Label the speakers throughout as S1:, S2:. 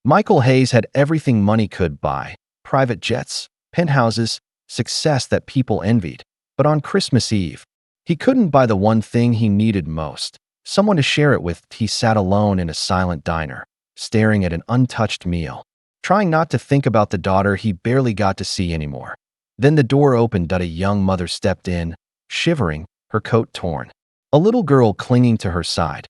S1: Michael Hayes had everything money could buy: private jets, penthouses, success that people envied. But on Christmas Eve, he couldn't buy the one thing he needed most: someone to share it with. He sat alone in a silent diner, staring at an untouched meal, trying not to think about the daughter he barely got to see anymore. Then the door opened. A young mother stepped in, shivering, her coat torn, a little girl clinging to her side.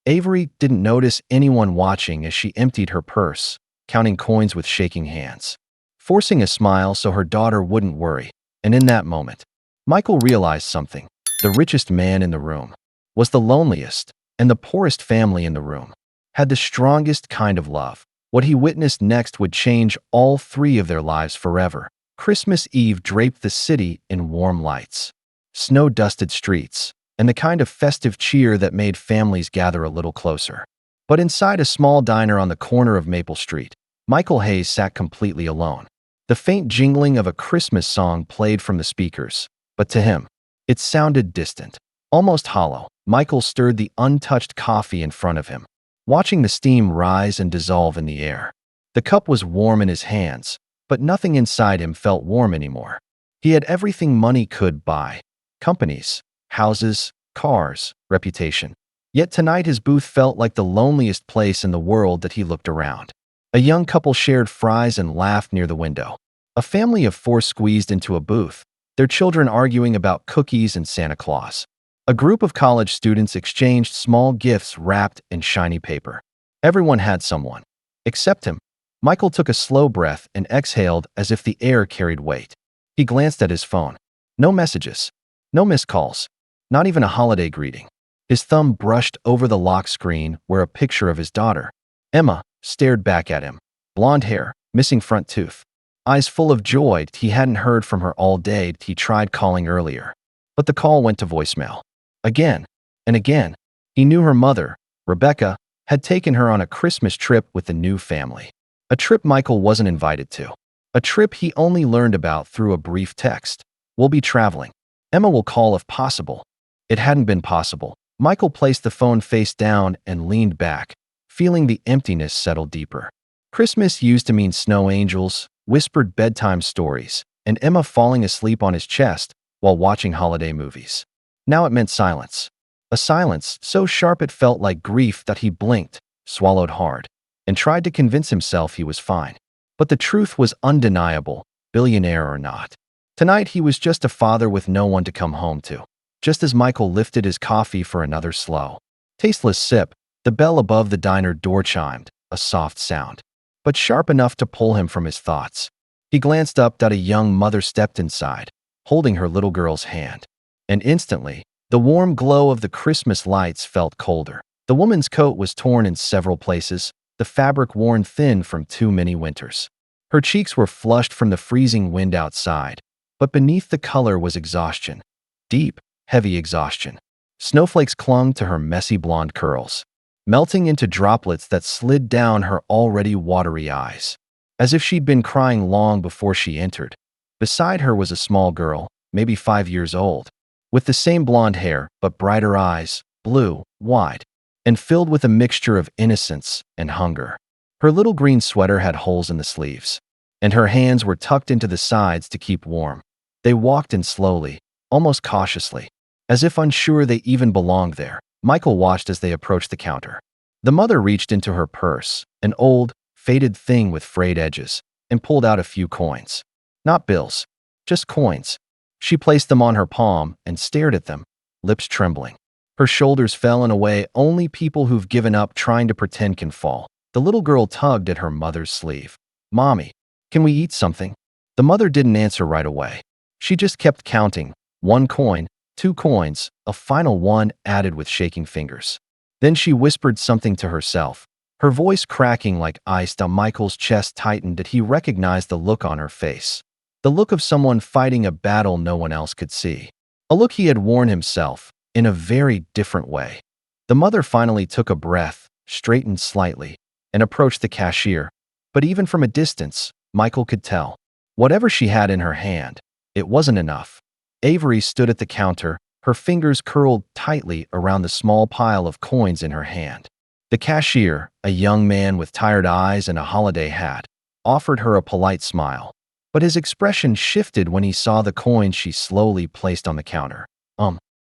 S1: Avery didn't notice anyone watching as she emptied her purse, counting coins with shaking hands, forcing a smile so her daughter wouldn't worry. And in that moment, Michael realized something. The richest man in the room was the loneliest, and the poorest family in the room had the strongest kind of love. What he witnessed next would change all three of their lives forever. Christmas Eve draped the city in warm lights, snow-dusted streets, and the kind of festive cheer that made families gather a little closer. But inside a small diner on the corner of Maple Street, Michael Hayes sat completely alone. The faint jingling of a Christmas song played from the speakers, but to him, it sounded distant, almost hollow. Michael stirred the untouched coffee in front of him, watching the steam rise and dissolve in the air. The cup was warm in his hands, but nothing inside him felt warm anymore. He had everything money could buy: companies, houses, cars, reputation. Yet tonight his booth felt like the loneliest place in the world. That he looked around. A young couple shared fries and laughed near the window. A family of four squeezed into a booth, their children arguing about cookies and Santa Claus. A group of college students exchanged small gifts wrapped in shiny paper. Everyone had someone, except him. Michael took a slow breath and exhaled as if the air carried weight. He glanced at his phone. No messages, no missed calls, not even a holiday greeting. His thumb brushed over the lock screen where a picture of his daughter, Emma, stared back at him. Blonde hair, missing front tooth, eyes full of joy. He hadn't heard from her all day. He tried calling earlier, but the call went to voicemail. Again and again. He knew her mother, Rebecca, had taken her on a Christmas trip with the new family. A trip Michael wasn't invited to. A trip he only learned about through a brief text. "We'll be traveling. Emma will call if possible." It hadn't been possible. Michael placed the phone face down and leaned back, feeling the emptiness settle deeper. Christmas used to mean snow angels, whispered bedtime stories, and Emma falling asleep on his chest while watching holiday movies. Now it meant silence. A silence so sharp it felt like grief that he blinked, swallowed hard, and tried to convince himself he was fine. But the truth was undeniable, billionaire or not. Tonight he was just a father with no one to come home to. Just as Michael lifted his coffee for another slow, tasteless sip, the bell above the diner door chimed, a soft sound, but sharp enough to pull him from his thoughts. He glanced up. A young mother stepped inside, holding her little girl's hand. And instantly, the warm glow of the Christmas lights felt colder. The woman's coat was torn in several places, the fabric worn thin from too many winters. Her cheeks were flushed from the freezing wind outside, but beneath the color was exhaustion. Deep, heavy exhaustion. Snowflakes clung to her messy blonde curls, melting into droplets that slid down her already watery eyes, as if she'd been crying long before she entered. Beside her was a small girl, maybe 5 years old, with the same blonde hair but brighter eyes, blue, wide, and filled with a mixture of innocence and hunger. Her little green sweater had holes in the sleeves, and her hands were tucked into the sides to keep warm. They walked in slowly, almost cautiously, as if unsure they even belonged there. Michael watched as they approached the counter. The mother reached into her purse, an old, faded thing with frayed edges, and pulled out a few coins. Not bills, just coins. She placed them on her palm and stared at them, lips trembling. Her shoulders fell in a way only people who've given up trying to pretend can fall. The little girl tugged at her mother's sleeve. "Mommy, can we eat something?" The mother didn't answer right away. She just kept counting. 1 coin, 2 coins, a final one added with shaking fingers. Then she whispered something to herself, her voice cracking like ice. Michael's chest tightened that he recognized the look on her face. The look of someone fighting a battle no one else could see. A look he had worn himself, in a very different way. The mother finally took a breath, straightened slightly, and approached the cashier. But even from a distance, Michael could tell. Whatever she had in her hand, it wasn't enough. Avery stood at the counter, her fingers curled tightly around the small pile of coins in her hand. The cashier, a young man with tired eyes and a holiday hat, offered her a polite smile. But his expression shifted when he saw the coins she slowly placed on the counter.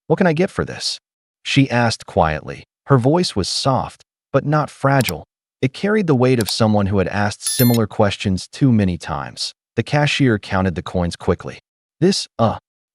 S1: What can I get for this?" she asked quietly. Her voice was soft, but not fragile. It carried the weight of someone who had asked similar questions too many times. The cashier counted the coins quickly. This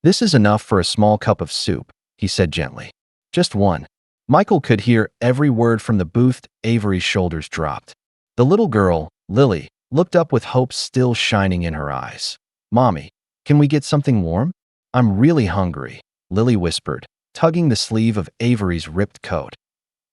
S1: is enough for a small cup of soup," he said gently. "Just one." Michael could hear every word from the booth. Avery's shoulders dropped. The little girl, Lily, looked up with hope still shining in her eyes. "Mommy, can we get something warm?" "I'm really hungry," Lily whispered, tugging the sleeve of Avery's ripped coat.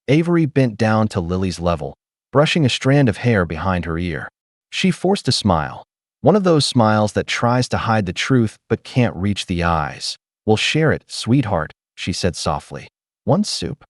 S1: Avery bent down to Lily's level, brushing a strand of hair behind her ear. She forced a smile, one of those smiles that tries to hide the truth but can't reach the eyes. "We'll share it, sweetheart," she said softly. "One soup?"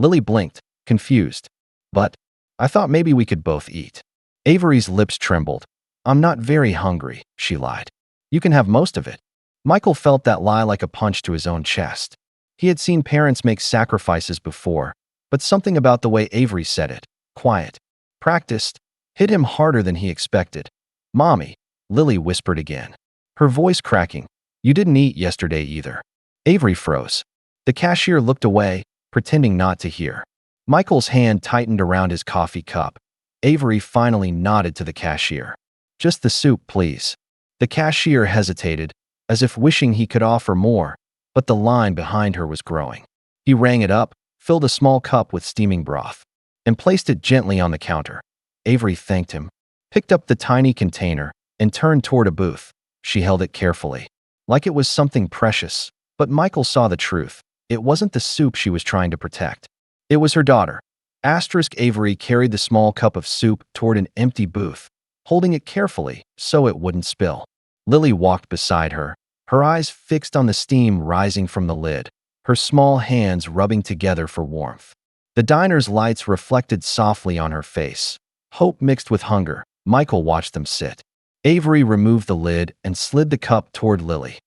S1: Lily blinked, confused. "But I thought maybe we could both eat." Avery's lips trembled. "I'm not very hungry," she lied. "You can have most of it." Michael felt that lie like a punch to his own chest. He had seen parents make sacrifices before, but something about the way Avery said it, quiet, practiced, hit him harder than he expected. "Mommy," Lily whispered again, her voice cracking, "you didn't eat yesterday either." Avery froze. The cashier looked away, pretending not to hear. Michael's hand tightened around his coffee cup. Avery finally nodded to the cashier. "Just the soup, please." The cashier hesitated, as if wishing he could offer more, but the line behind her was growing. He rang it up, filled a small cup with steaming broth, and placed it gently on the counter. Avery thanked him, picked up the tiny container, and turned toward a booth. She held it carefully, like it was something precious, but Michael saw the truth. It wasn't the soup she was trying to protect. It was her daughter. Avery carried the small cup of soup toward an empty booth, holding it carefully so it wouldn't spill. Lily walked beside her, her eyes fixed on the steam rising from the lid, her small hands rubbing together for warmth. The diner's lights reflected softly on her face. Hope mixed with hunger. Michael watched them sit. Avery removed the lid and slid the cup toward Lily.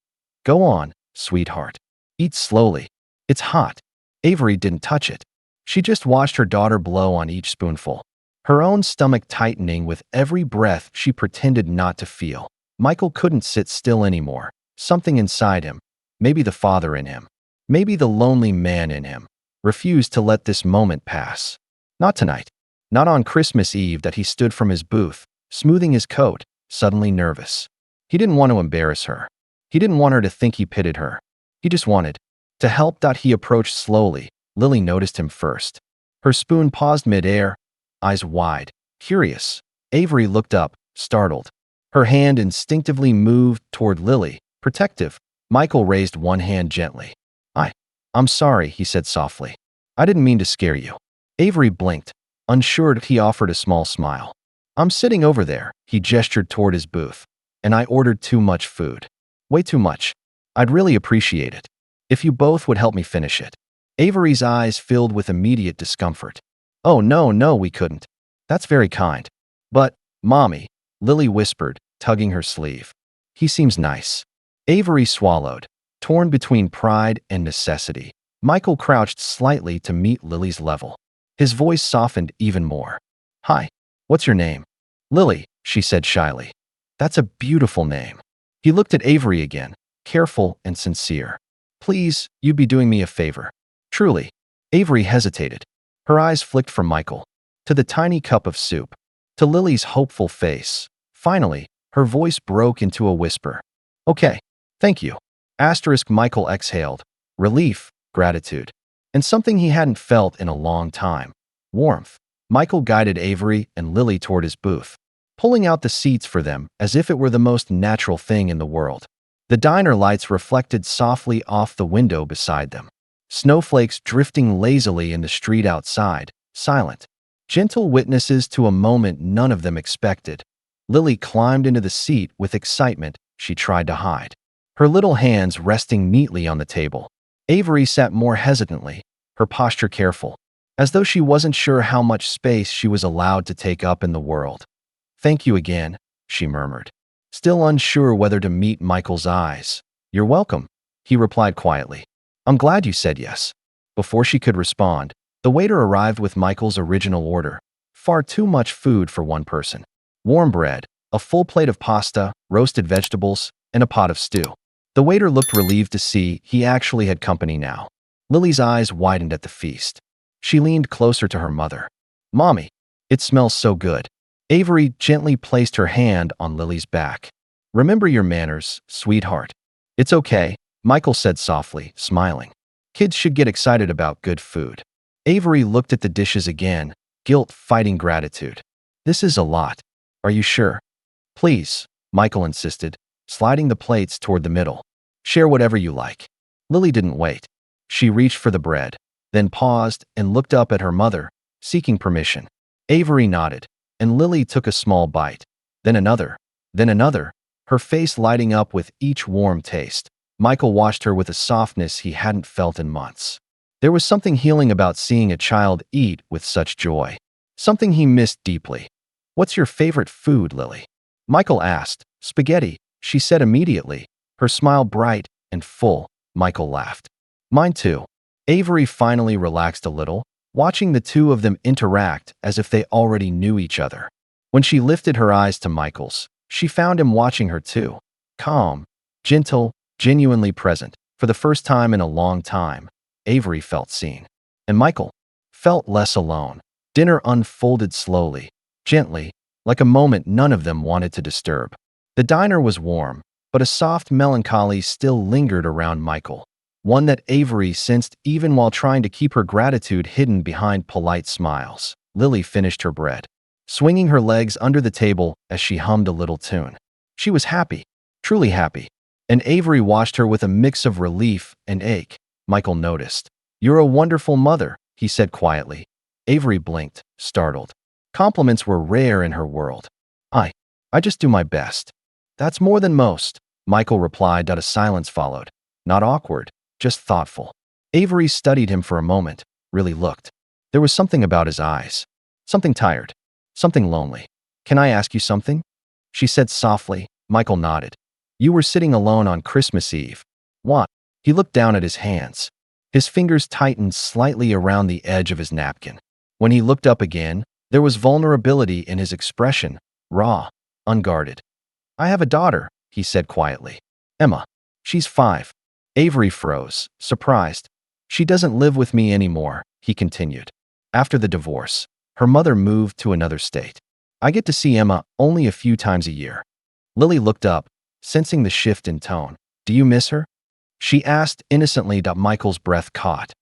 S1: "Go on, sweetheart. Eat slowly. It's hot." Avery didn't touch it. She just watched her daughter blow on each spoonful, her own stomach tightening with every breath she pretended not to feel. Michael couldn't sit still anymore. Something inside him, maybe the father in him, maybe the lonely man in him, refused to let this moment pass. Not tonight. Not on Christmas Eve that he stood from his booth, smoothing his coat, suddenly nervous. He didn't want to embarrass her. He didn't want her to think he pitied her. He just wanted to help. He approached slowly. Lily noticed him first. Her spoon paused mid-air, eyes wide, curious. Avery looked up, startled. Her hand instinctively moved toward Lily, protective. Michael raised one hand gently. I'm sorry," he said softly. "I didn't mean to scare you." Avery blinked. Unsure, he offered a small smile. "I'm sitting over there," he gestured toward his booth, "and I ordered too much food. Way too much. I'd really appreciate it if you both would help me finish it." Avery's eyes filled with immediate discomfort. "Oh, no, we couldn't. That's very kind. But, Mommy," Lily whispered, tugging her sleeve. "He seems nice." Avery swallowed, torn between pride and necessity. Michael crouched slightly to meet Lily's level. His voice softened even more. "Hi, what's your name?" "Lily," she said shyly. "That's a beautiful name." He looked at Avery again, careful and sincere. "Please, you'd be doing me a favor." "Truly." Avery hesitated. Her eyes flicked from Michael to the tiny cup of soup, to Lily's hopeful face. Finally, her voice broke into a whisper. "Okay, thank you." Michael exhaled. Relief, gratitude, and something he hadn't felt in a long time. Warmth. Michael guided Avery and Lily toward his booth, pulling out the seats for them as if it were the most natural thing in the world. The diner lights reflected softly off the window beside them. Snowflakes drifting lazily in the street outside, silent. Gentle witnesses to a moment none of them expected. Lily climbed into the seat with excitement she tried to hide, her little hands resting neatly on the table. Avery sat more hesitantly, her posture careful, as though she wasn't sure how much space she was allowed to take up in the world. "Thank you again," she murmured, still unsure whether to meet Michael's eyes. "You're welcome," he replied quietly. "I'm glad you said yes." Before she could respond, The waiter arrived with Michael's original order. Far too much food for one person. Warm bread, a full plate of pasta, roasted vegetables, and a pot of stew. The waiter looked relieved to see he actually had company now. Lily's eyes widened at the feast. She leaned closer to her mother. "Mommy, it smells so good." Avery gently placed her hand on Lily's back. "Remember your manners, sweetheart." "It's okay," Michael said softly, smiling. "Kids should get excited about good food." Avery looked at the dishes again, guilt fighting gratitude. "This is a lot. Are you sure?" "Please," Michael insisted, sliding the plates toward the middle. "Share whatever you like." Lily didn't wait. She reached for the bread, then paused and looked up at her mother, seeking permission. Avery nodded, and Lily took a small bite, then another, her face lighting up with each warm taste. Michael watched her with a softness he hadn't felt in months. There was something healing about seeing a child eat with such joy, something he missed deeply. "What's your favorite food, Lily?" Michael asked. "Spaghetti," she said immediately, her smile bright and full. Michael laughed. "Mine too." Avery finally relaxed a little, watching the two of them interact as if they already knew each other. When she lifted her eyes to Michael's, she found him watching her too. Calm, gentle, genuinely present. For the first time in a long time, Avery felt seen. And Michael felt less alone. Dinner unfolded slowly, gently, like a moment none of them wanted to disturb. The diner was warm, but a soft melancholy still lingered around Michael, one that Avery sensed even while trying to keep her gratitude hidden behind polite smiles. Lily finished her bread, swinging her legs under the table as she hummed a little tune. She was happy, truly happy, and Avery watched her with a mix of relief and ache. Michael noticed. "You're a wonderful mother," he said quietly. Avery blinked, startled. Compliments were rare in her world. I just do my best." "That's more than most," Michael replied. A silence followed. Not awkward, just thoughtful. Avery studied him for a moment, really looked. There was something about his eyes. Something tired. Something lonely. "Can I ask you something?" she said softly. Michael nodded. "You were sitting alone on Christmas Eve." "What?" He looked down at his hands. His fingers tightened slightly around the edge of his napkin. When he looked up again, there was vulnerability in his expression, raw, unguarded. "I have a daughter," he said quietly. "Emma. She's 5. Avery froze, surprised. "She doesn't live with me anymore," he continued. "After the divorce, her mother moved to another state. I get to see Emma only a few times a year." Lily looked up, sensing the shift in tone. "Do you miss her?" she asked innocently. Michael's breath caught.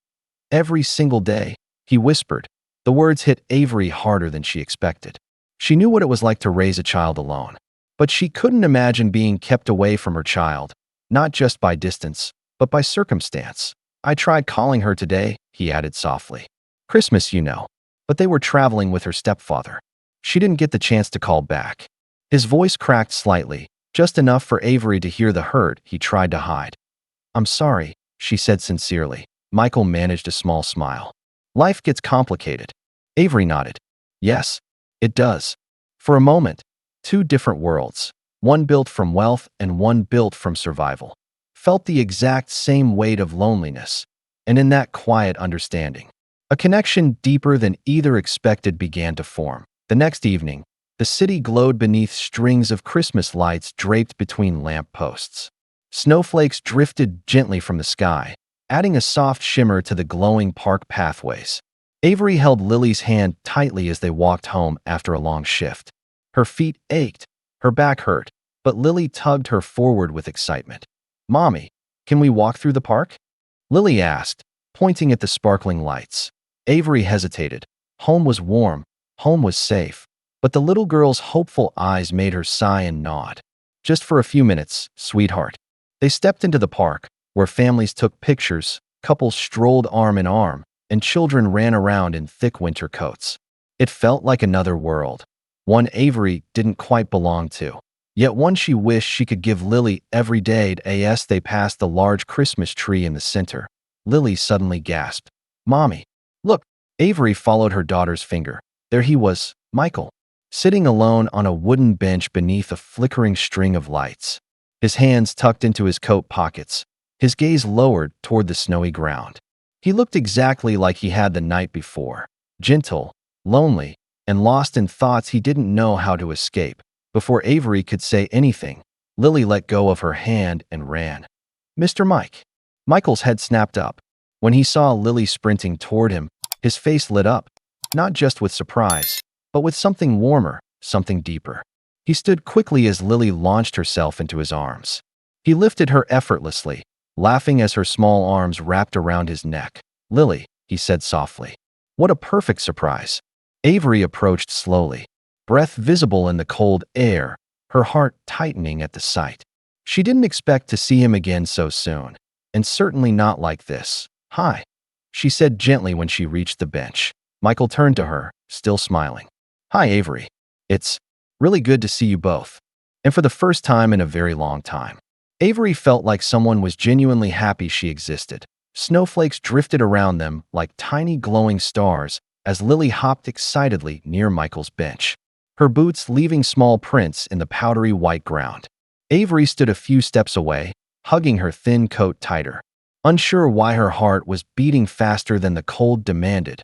S1: "Every single day," he whispered. The words hit Avery harder than she expected. She knew what it was like to raise a child alone, but she couldn't imagine being kept away from her child, not just by distance, but by circumstance. "I tried calling her today," he added softly. "Christmas, you know. But they were traveling with her stepfather. She didn't get the chance to call back." His voice cracked slightly, just enough for Avery to hear the hurt he tried to hide. "I'm sorry," she said sincerely. Michael managed a small smile. "Life gets complicated." Avery nodded. "Yes, it does." For a moment, two different worlds, one built from wealth and one built from survival, felt the exact same weight of loneliness, and in that quiet understanding, a connection deeper than either expected began to form. The next evening, the city glowed beneath strings of Christmas lights draped between lamp posts. Snowflakes drifted gently from the sky, adding a soft shimmer to the glowing park pathways. Avery held Lily's hand tightly as they walked home after a long shift. Her feet ached, her back hurt, but Lily tugged her forward with excitement. "Mommy, can we walk through the park?" Lily asked, pointing at the sparkling lights. Avery hesitated. Home was warm, home was safe, but the little girl's hopeful eyes made her sigh and nod. "Just for a few minutes, sweetheart." They stepped into the park, where families took pictures, couples strolled arm in arm, and children ran around in thick winter coats. It felt like another world, one Avery didn't quite belong to, yet one she wished she could give Lily every day. As they passed the large Christmas tree in the center, Lily suddenly gasped, "Mommy, look!" Avery followed her daughter's finger. There he was, Michael, sitting alone on a wooden bench beneath a flickering string of lights, his hands tucked into his coat pockets, his gaze lowered toward the snowy ground. He looked exactly like he had the night before, gentle, lonely, and lost in thoughts he didn't know how to escape. Before Avery could say anything, Lily let go of her hand and ran. "Mr. Mike." Michael's head snapped up. When he saw Lily sprinting toward him, his face lit up, not just with surprise, but with something warmer, something deeper. He stood quickly as Lily launched herself into his arms. He lifted her effortlessly, laughing as her small arms wrapped around his neck. "Lily," he said softly. "What a perfect surprise." Avery approached slowly, breath visible in the cold air, her heart tightening at the sight. She didn't expect to see him again so soon, and certainly not like this. "Hi," she said gently when she reached the bench. Michael turned to her, still smiling. "Hi, Avery. It's really good to see you both." And for the first time in a very long time, Avery felt like someone was genuinely happy she existed. Snowflakes drifted around them like tiny glowing stars as Lily hopped excitedly near Michael's bench, her boots leaving small prints in the powdery white ground. Avery stood a few steps away, hugging her thin coat tighter. Unsure why her heart was beating faster than the cold demanded.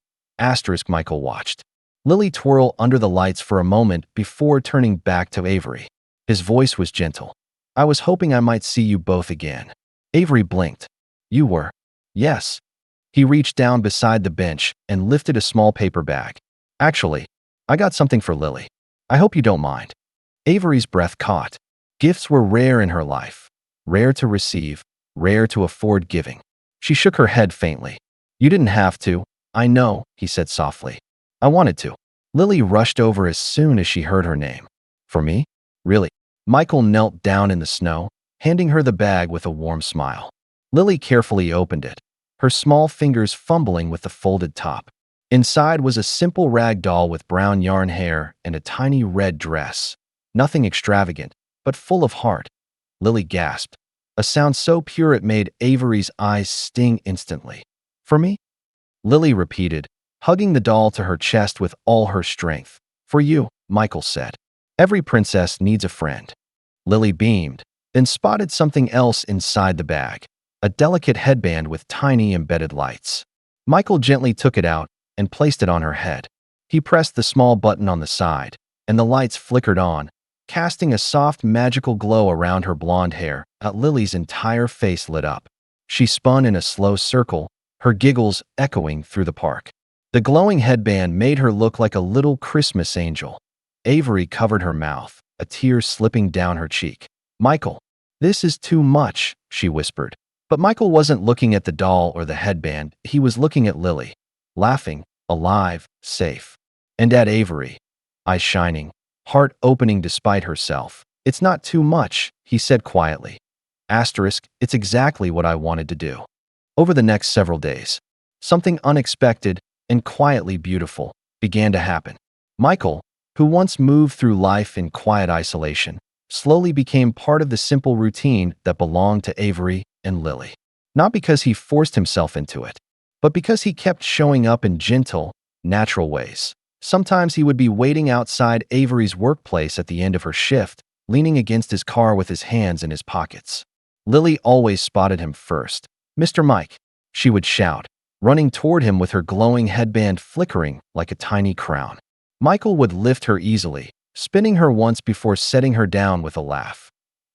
S1: Michael watched Lily twirl under the lights for a moment before turning back to Avery. His voice was gentle. "I was hoping I might see you both again." Avery blinked. "You were?" "Yes." He reached down beside the bench and lifted a small paper bag. "Actually, I got something for Lily. I hope you don't mind." Avery's breath caught. Gifts were rare in her life. Rare to receive, rare to afford giving. She shook her head faintly. "You didn't have to. I know," he said softly. "I wanted to." Lily rushed over as soon as she heard her name. "For me? Really?" Michael knelt down in the snow, handing her the bag with a warm smile. Lily carefully opened it, her small fingers fumbling with the folded top. Inside was a simple rag doll with brown yarn hair and a tiny red dress. Nothing extravagant, but full of heart. Lily gasped, a sound so pure it made Avery's eyes sting instantly. "For me?" Lily repeated, hugging the doll to her chest with all her strength. "For you," Michael said. "Every princess needs a friend." Lily beamed, then spotted something else inside the bag, a delicate headband with tiny embedded lights. Michael gently took it out and placed it on her head. He pressed the small button on the side, and the lights flickered on, casting a soft magical glow around her blonde hair. Lily's entire face lit up. She spun in a slow circle, her giggles echoing through the park. The glowing headband made her look like a little Christmas angel. Avery covered her mouth, a tear slipping down her cheek. "Michael, this is too much," she whispered. But Michael wasn't looking at the doll or the headband. He was looking at Lily, laughing, alive, safe. And at Avery, eyes shining, heart opening despite herself. "It's not too much," he said quietly. It's exactly what I wanted to do." Over the next several days, something unexpected and quietly beautiful began to happen. Michael, who once moved through life in quiet isolation, slowly became part of the simple routine that belonged to Avery and Lily. Not because he forced himself into it, but because he kept showing up in gentle, natural ways. Sometimes he would be waiting outside Avery's workplace at the end of her shift, leaning against his car with his hands in his pockets. Lily always spotted him first. "Mr. Mike," she would shout, running toward him with her glowing headband flickering like a tiny crown. Michael would lift her easily, spinning her once before setting her down with a laugh.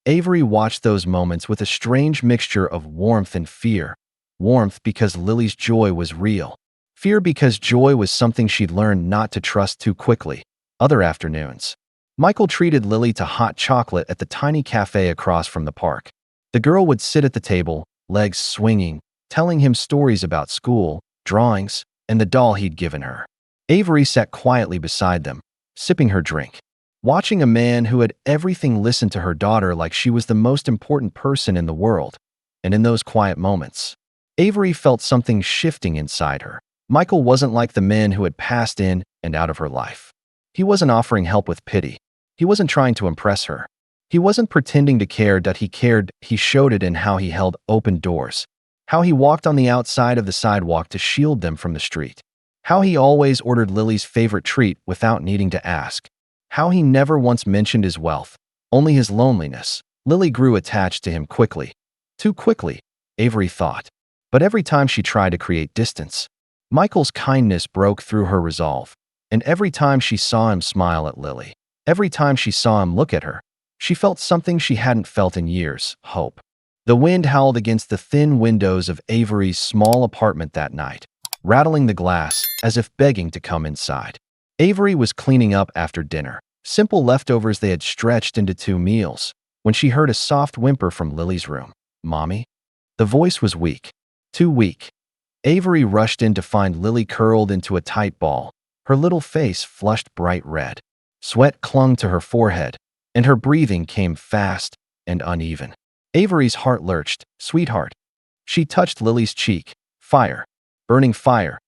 S1: Avery watched those moments with a strange mixture of warmth and fear. Warmth because Lily's joy was real. Fear because joy was something she'd learned not to trust too quickly. Other afternoons, Michael treated Lily to hot chocolate at the tiny cafe across from the park. The girl would sit at the table, legs swinging, telling him stories about school, drawings, and the doll he'd given her. Avery sat quietly beside them, sipping her drink. Watching a man who had everything listen to her daughter like she was the most important person in the world. And in those quiet moments, Avery felt something shifting inside her. Michael wasn't like the men who had passed in and out of her life. He wasn't offering help with pity. He wasn't trying to impress her. He wasn't pretending to care that he cared. He showed it in how he held open doors, how he walked on the outside of the sidewalk to shield them from the street, how he always ordered Lily's favorite treat without needing to ask, how he never once mentioned his wealth, only his loneliness. Lily grew attached to him quickly. Too quickly, Avery thought. But every time she tried to create distance, Michael's kindness broke through her resolve. And every time she saw him smile at Lily, every time she saw him look at her, she felt something she hadn't felt in years: hope. The wind howled against the thin windows of Avery's small apartment that night, rattling the glass as if begging to come inside. Avery was cleaning up after dinner, simple leftovers they had stretched into 2 meals, when she heard a soft whimper from Lily's room. "Mommy?" The voice was weak. Too weak. Avery rushed in to find Lily curled into a tight ball, her little face flushed bright red. Sweat clung to her forehead, and her breathing came fast and uneven. Avery's heart lurched. "Sweetheart." She touched Lily's cheek. "Fire. Burning fire."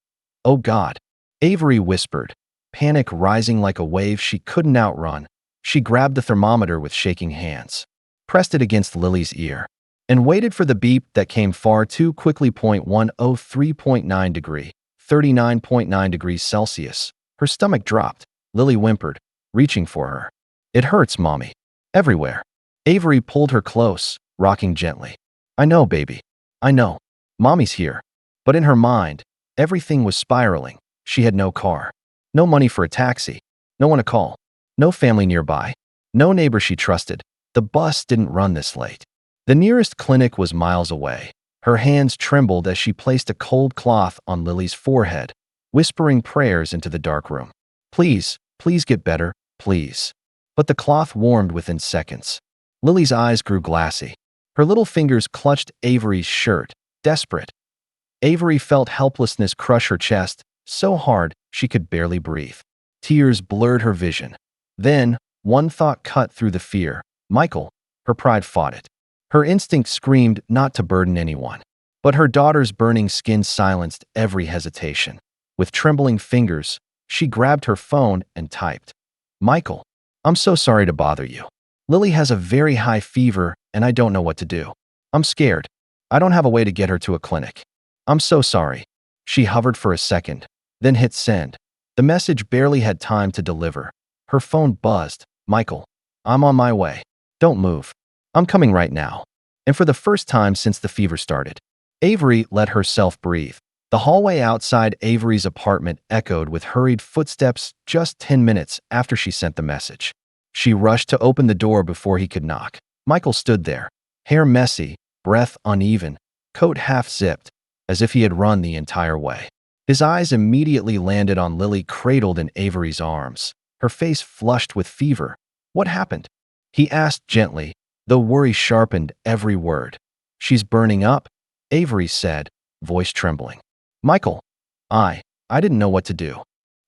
S1: "Oh God." Avery whispered, panic rising like a wave she couldn't outrun. She grabbed the thermometer with shaking hands, pressed it against Lily's ear, and waited for the beep that came far too quickly. 103.9 degree, 39.9 degrees Celsius. Her stomach dropped. Lily whimpered, reaching for her. "It hurts, Mommy. Everywhere." Avery pulled her close, rocking gently. "I know, baby. I know. Mommy's here." But in her mind, everything was spiraling. She had no car, no money for a taxi, no one to call, no family nearby, no neighbor she trusted. The bus didn't run this late. The nearest clinic was miles away. Her hands trembled as she placed a cold cloth on Lily's forehead, whispering prayers into the dark room. "Please, please get better, please." But the cloth warmed within seconds. Lily's eyes grew glassy. Her little fingers clutched Avery's shirt, desperate. Avery felt helplessness crush her chest, so hard she could barely breathe. Tears blurred her vision. Then, one thought cut through the fear. Michael. Her pride fought it. Her instinct screamed not to burden anyone. But her daughter's burning skin silenced every hesitation. With trembling fingers, she grabbed her phone and typed, "Michael, I'm so sorry to bother you. Lily has a very high fever and I don't know what to do. I'm scared. I don't have a way to get her to a clinic. I'm so sorry." She hovered for a second, then hit send. The message barely had time to deliver. Her phone buzzed. "Michael, I'm on my way. Don't move. I'm coming right now." And for the first time since the fever started, Avery let herself breathe. The hallway outside Avery's apartment echoed with hurried footsteps just 10 minutes after she sent the message. She rushed to open the door before he could knock. Michael stood there, hair messy, breath uneven, coat half-zipped, as if he had run the entire way. His eyes immediately landed on Lily cradled in Avery's arms, her face flushed with fever. "What happened?" he asked gently, though worry sharpened every word. "She's burning up," Avery said, voice trembling. "Michael, I didn't know what to do."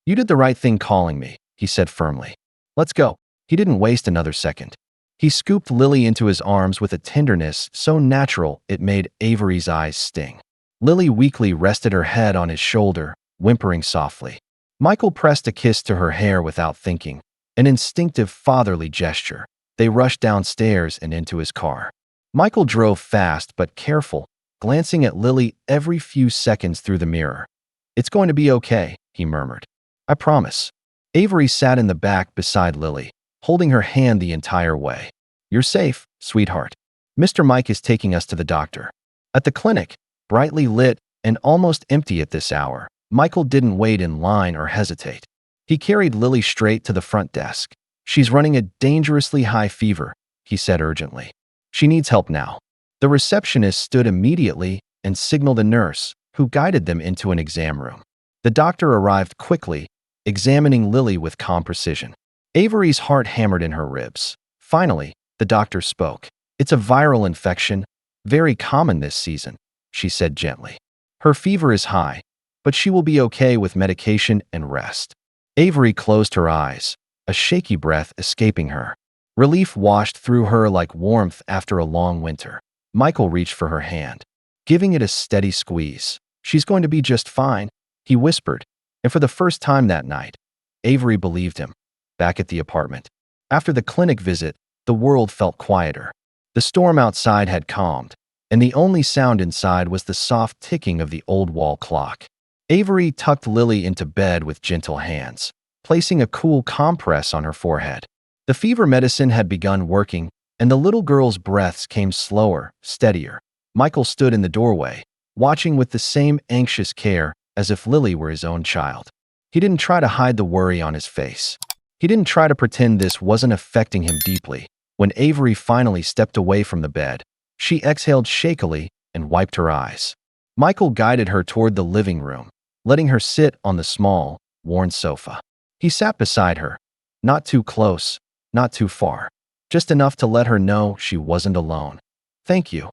S1: "You did the right thing calling me," he said firmly. "Let's go." He didn't waste another second. He scooped Lily into his arms with a tenderness so natural it made Avery's eyes sting. Lily weakly rested her head on his shoulder, whimpering softly. Michael pressed a kiss to her hair without thinking, an instinctive fatherly gesture. They rushed downstairs and into his car. Michael drove fast but careful, glancing at Lily every few seconds through the mirror. "It's going to be okay," he murmured. "I promise." Avery sat in the back beside Lily, holding her hand the entire way. "You're safe, sweetheart. Mr. Mike is taking us to the doctor." At the clinic, brightly lit and almost empty at this hour, Michael didn't wait in line or hesitate. He carried Lily straight to the front desk. "She's running a dangerously high fever," he said urgently. "She needs help now." The receptionist stood immediately and signaled a nurse, who guided them into an exam room. The doctor arrived quickly, examining Lily with calm precision. Avery's heart hammered in her ribs. Finally, the doctor spoke. "It's a viral infection, very common this season," she said gently. "Her fever is high, but she will be okay with medication and rest." Avery closed her eyes, a shaky breath escaping her. Relief washed through her like warmth after a long winter. Michael reached for her hand, giving it a steady squeeze. "She's going to be just fine," he whispered, and for the first time that night, Avery believed him. Back at the apartment, after the clinic visit, the world felt quieter. The storm outside had calmed, and the only sound inside was the soft ticking of the old wall clock. Avery tucked Lily into bed with gentle hands, placing a cool compress on her forehead. The fever medicine had begun working, and the little girl's breaths came slower, steadier. Michael stood in the doorway, watching with the same anxious care as if Lily were his own child. He didn't try to hide the worry on his face. He didn't try to pretend this wasn't affecting him deeply. When Avery finally stepped away from the bed, she exhaled shakily and wiped her eyes. Michael guided her toward the living room, letting her sit on the small, worn sofa. He sat beside her, not too close, not too far, just enough to let her know she wasn't alone. "Thank you,"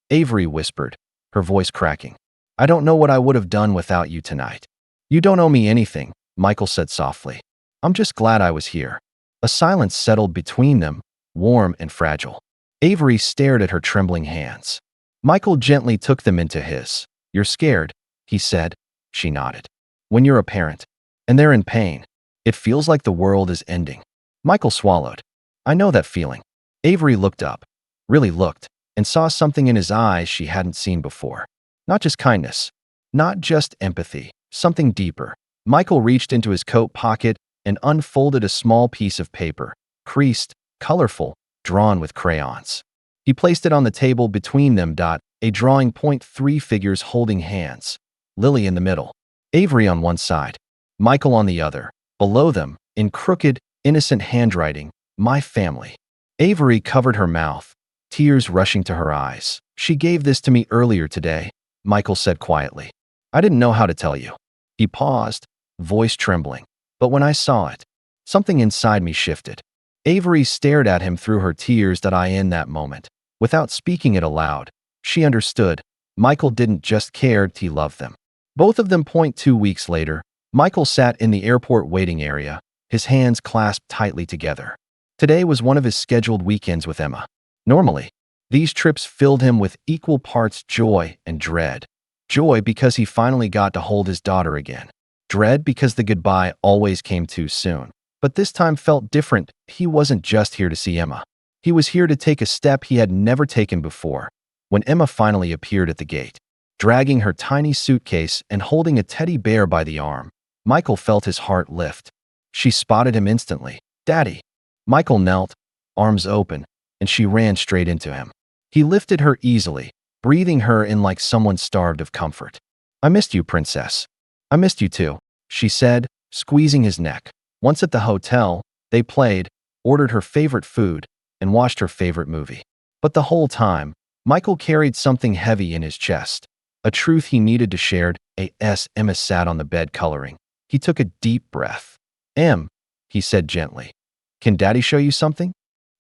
S1: Avery whispered, her voice cracking. "I don't know what I would have done without you tonight." "You don't owe me anything," Michael said softly. "I'm just glad I was here." A silence settled between them, warm and fragile. Avery stared at her trembling hands. Michael gently took them into his. "You're scared," he said. She nodded. "When you're a parent, and they're in pain, it feels like the world is ending." Michael swallowed. "I know that feeling." Avery looked up, really looked, and saw something in his eyes she hadn't seen before. Not just kindness, not just empathy, something deeper. Michael reached into his coat pocket and unfolded a small piece of paper, creased, colorful, drawn with crayons. He placed it on the table between them. A drawing point, three figures holding hands, Lily in the middle, Avery on one side, Michael on the other. Below them, in crooked, innocent handwriting, "My family." Avery covered her mouth, tears rushing to her eyes. "She gave this to me earlier today," Michael said quietly. "I didn't know how to tell you." He paused, voice trembling. "But when I saw it, something inside me shifted." Avery stared at him through her tears. In that moment, without speaking it aloud, she understood. Michael didn't just care, he loved them. Both of them. 2 weeks later, Michael sat in the airport waiting area, his hands clasped tightly together. Today was one of his scheduled weekends with Emma. Normally, these trips filled him with equal parts joy and dread. Joy because he finally got to hold his daughter again. Dread because the goodbye always came too soon. But this time felt different. He wasn't just here to see Emma. He was here to take a step he had never taken before. When Emma finally appeared at the gate, dragging her tiny suitcase and holding a teddy bear by the arm, Michael felt his heart lift. She spotted him instantly. "Daddy." Michael knelt, arms open, and she ran straight into him. He lifted her easily, breathing her in like someone starved of comfort. "I missed you, princess." "I missed you too," she said, squeezing his neck. Once at the hotel, they played, ordered her favorite food, and watched her favorite movie. But the whole time, Michael carried something heavy in his chest, a truth he needed to share. Emma sat on the bed coloring. He took a deep breath. "Em," he said gently, "can Daddy show you something?"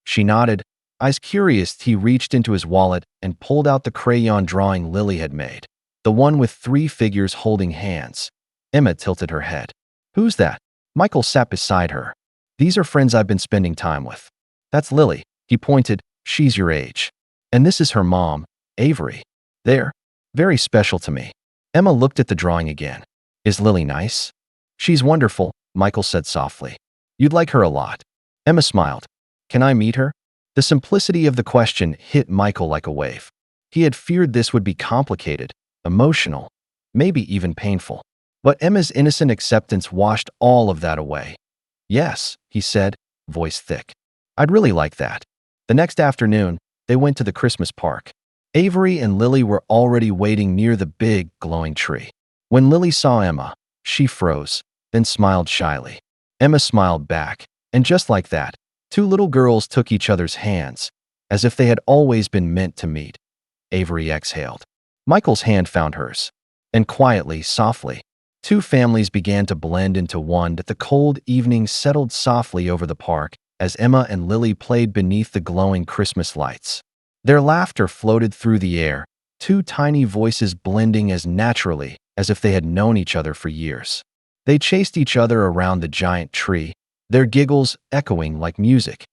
S1: She nodded. Eyes curious, he reached into his wallet and pulled out the crayon drawing Lily had made, the one with 3 figures holding hands. Emma tilted her head. "Who's that?" Michael sat beside her. "These are friends I've been spending time with." "That's Lily," he pointed. "She's your age. And this is her mom, Avery. They're very special to me." Emma looked at the drawing again. "Is Lily nice?" "She's wonderful," Michael said softly. "You'd like her a lot." Emma smiled. "Can I meet her?" The simplicity of the question hit Michael like a wave. He had feared this would be complicated, emotional, maybe even painful. But Emma's innocent acceptance washed all of that away. "Yes," he said, voice thick. "I'd really like that." The next afternoon, they went to the Christmas park. Avery and Lily were already waiting near the big, glowing tree. When Lily saw Emma, she froze, then smiled shyly. Emma smiled back, and just like that, 2 little girls took each other's hands, as if they had always been meant to meet. Avery exhaled. Michael's hand found hers, and quietly, softly, 2 families began to blend into one. The cold evening settled softly over the park as Emma and Lily played beneath the glowing Christmas lights. Their laughter floated through the air, 2 tiny voices blending as naturally as if they had known each other for years. They chased each other around the giant tree, their giggles echoing like music.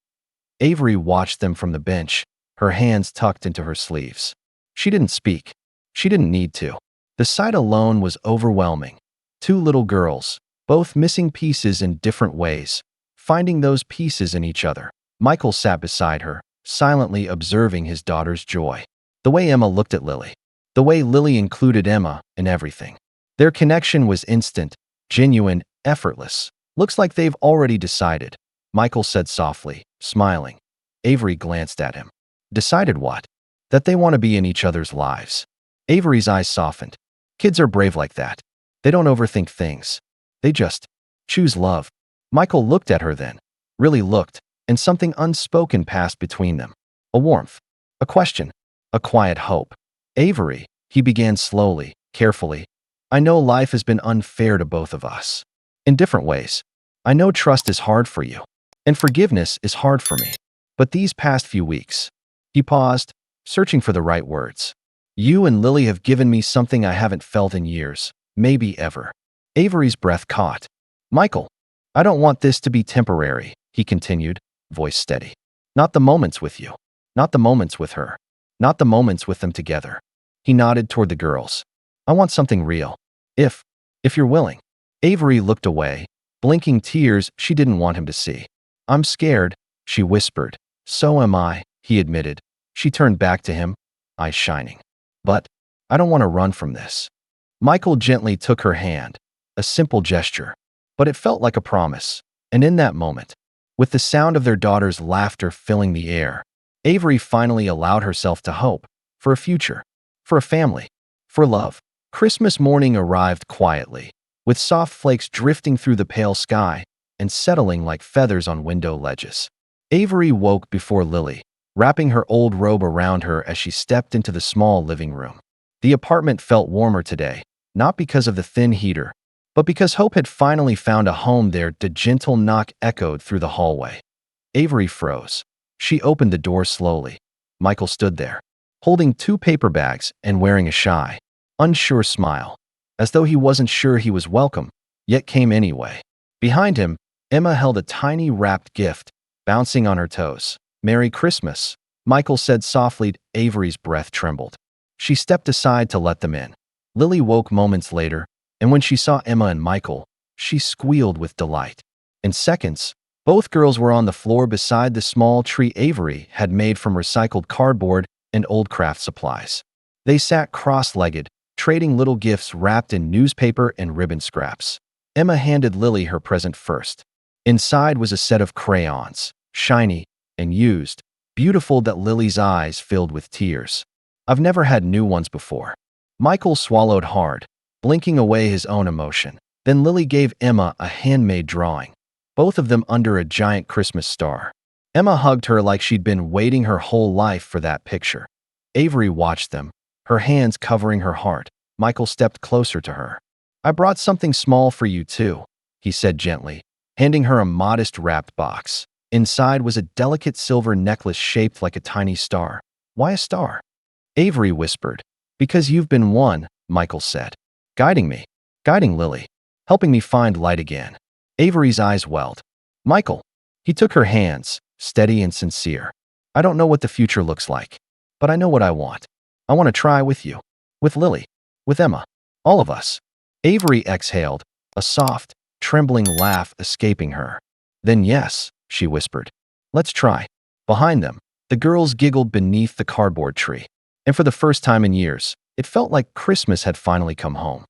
S1: Avery watched them from the bench, her hands tucked into her sleeves. She didn't speak. She didn't need to. The sight alone was overwhelming. 2 little girls, both missing pieces in different ways, finding those pieces in each other. Michael sat beside her, silently observing his daughter's joy. The way Emma looked at Lily. The way Lily included Emma in everything. Their connection was instant, genuine, effortless. "Looks like they've already decided," Michael said softly, smiling. Avery glanced at him. "Decided what?" "That they want to be in each other's lives." Avery's eyes softened. Kids are brave like that. They don't overthink things. They just choose love. Michael looked at her then, really looked, and something unspoken passed between them. A warmth, a question, a quiet hope. Avery, he began slowly, carefully. I know life has been unfair to both of us. In different ways. I know trust is hard for you, and forgiveness is hard for me. But these past few weeks, he paused, searching for the right words. You and Lily have given me something I haven't felt in years, maybe ever. Avery's breath caught. Michael, I don't want this to be temporary, he continued, voice steady. Not the moments with you. Not the moments with her. Not the moments with them together. He nodded toward the girls. I want something real. If you're willing. Avery looked away, blinking tears she didn't want him to see. I'm scared, she whispered. So am I, he admitted. She turned back to him, eyes shining. But I don't want to run from this. Michael gently took her hand, a simple gesture, but it felt like a promise. And in that moment, with the sound of their daughter's laughter filling the air, Avery finally allowed herself to hope for a future, for a family, for love. Christmas morning arrived quietly, with soft flakes drifting through the pale sky and settling like feathers on window ledges. Avery woke before Lily, wrapping her old robe around her as she stepped into the small living room. The apartment felt warmer today, not because of the thin heater, but because hope had finally found a home there. The gentle knock echoed through the hallway. Avery froze. She opened the door slowly. Michael stood there, holding 2 paper bags and wearing a shy, unsure smile, as though he wasn't sure he was welcome, yet came anyway. Behind him, Emma held a tiny wrapped gift, bouncing on her toes. Merry Christmas, Michael said softly. Avery's breath trembled. She stepped aside to let them in. Lily woke moments later, and when she saw Emma and Michael, she squealed with delight. In seconds, both girls were on the floor beside the small tree Avery had made from recycled cardboard and old craft supplies. They sat cross-legged, trading little gifts wrapped in newspaper and ribbon scraps. Emma handed Lily her present first. Inside was a set of crayons, shiny and used, beautiful that Lily's eyes filled with tears. I've never had new ones before. Michael swallowed hard, blinking away his own emotion. Then Lily gave Emma a handmade drawing, both of them under a giant Christmas star. Emma hugged her like she'd been waiting her whole life for that picture. Avery watched them, her hands covering her heart. Michael stepped closer to her. I brought something small for you too, he said gently, handing her a modest wrapped box. Inside was a delicate silver necklace shaped like a tiny star. Why a star? Avery whispered. Because you've been one, Michael said. Guiding me, guiding Lily, helping me find light again. Avery's eyes welled. Michael. He took her hands, steady and sincere. I don't know what the future looks like, but I know what I want. I want to try with you, with Lily, with Emma, all of us. Avery exhaled, a soft, trembling laugh escaping her. Then yes, she whispered. Let's try. Behind them, the girls giggled beneath the cardboard tree. And for the first time in years, it felt like Christmas had finally come home.